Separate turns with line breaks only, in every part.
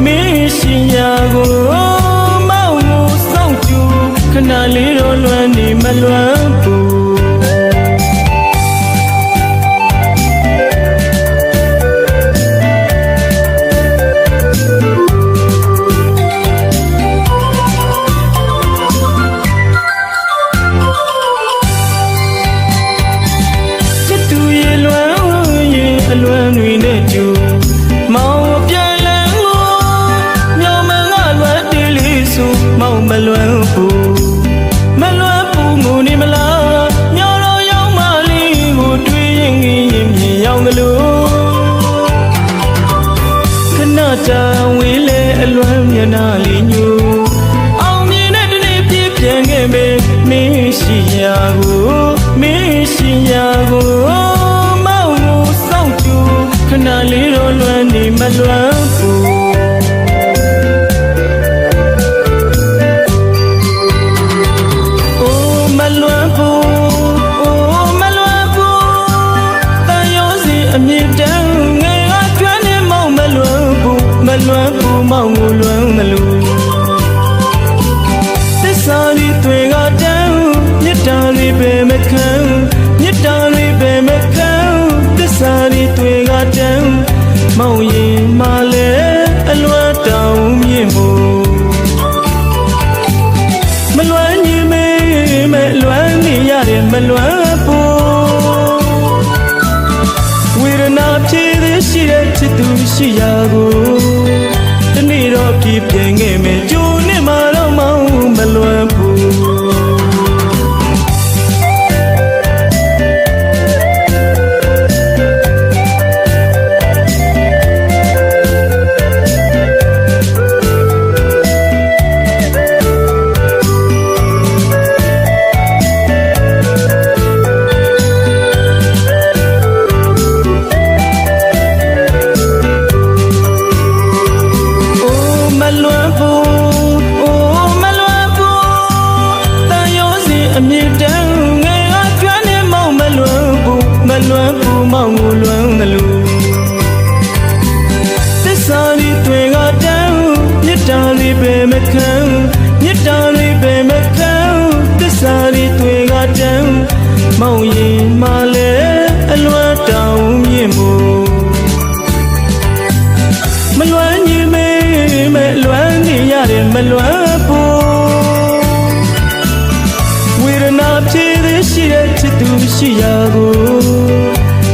မေရှင်ရာကိုမောင်ကိုစောင့်ကြည့်ခဏလေးတော့လွမ်းနေမလွမ်းဘူးလွမ်းတွေနဲ့ကြူမောင်ပြန်လန်းကိုညောင်မငါလွမ်းတေးလေးဆိုမောင်မလွမ်းဘူးမလွမ်းဘူးငိုနေမလားညောင်တော့ရောက်မလေးကိုတွေ့ရင်ငင်းရင်မြင်ရောက်ကလို့ခဏကြာဝေးလေအလွမ်းမျက်နှာလေးညူအောင်မြင်တဲ့တနေ့ပြည့်ပြန်ခဲ့ပေမင်းရှိရာကိုမင်းရှိရာကိုခဏလေးတော့လွမ်းနေမလွမ်းဘူးအိုးမလွမ်းဘူးအိုးမလွမ်းဘူးတန်ရောစီအမြင့်တန်းငယ်ကကျွမ်းနေမောင်မလွမ်းဘူးမလွမ်းဘူးမောင်ကိုလွမ်းမလို့သစ္စာတွေတွေကတန်းမြတ်တာတွေပဲမခံမြတ်တာတွေပဲမခံသစ္စာတွေကတန်းမောင်ရင်မလဲအလွမ်းတောင်မြင့်မို့မလွမ်းညီမေးမလွမ်းနေရတယ်မလွမ်းဘူးဝေဒနာဖြည့်သေးရှိတဲ့ချစ်သူရှိရာကိုတနေ့တော့ပြည့်ပြည့်ငယ်မယ်ကြိုးနဲ့မှတော့မောင်မလွမ်းဘူးအမြင့်တန်းငယ်ကကျွမ်းနေမောင်မလွမ်းဘူးမလွမ်းဘူးမောင်ကိုလွမ်းမလို့သစ္စာတွေကတန်းမြတ်တာတွေပဲမခံမြတ်တာတွေပဲမခံသစ္စာတွေကတန်းမောင်ရင်မလဲအလွမ်းတောင်မြင့်မို့မလွမ်းညီမေးမလွမ်းနေရတယ်မလွမ်းဘူးဖြည့်သေးရှိတဲ့ချစ်သူရှိရာကို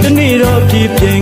တနေ့တော့ပြည့်ပြည့်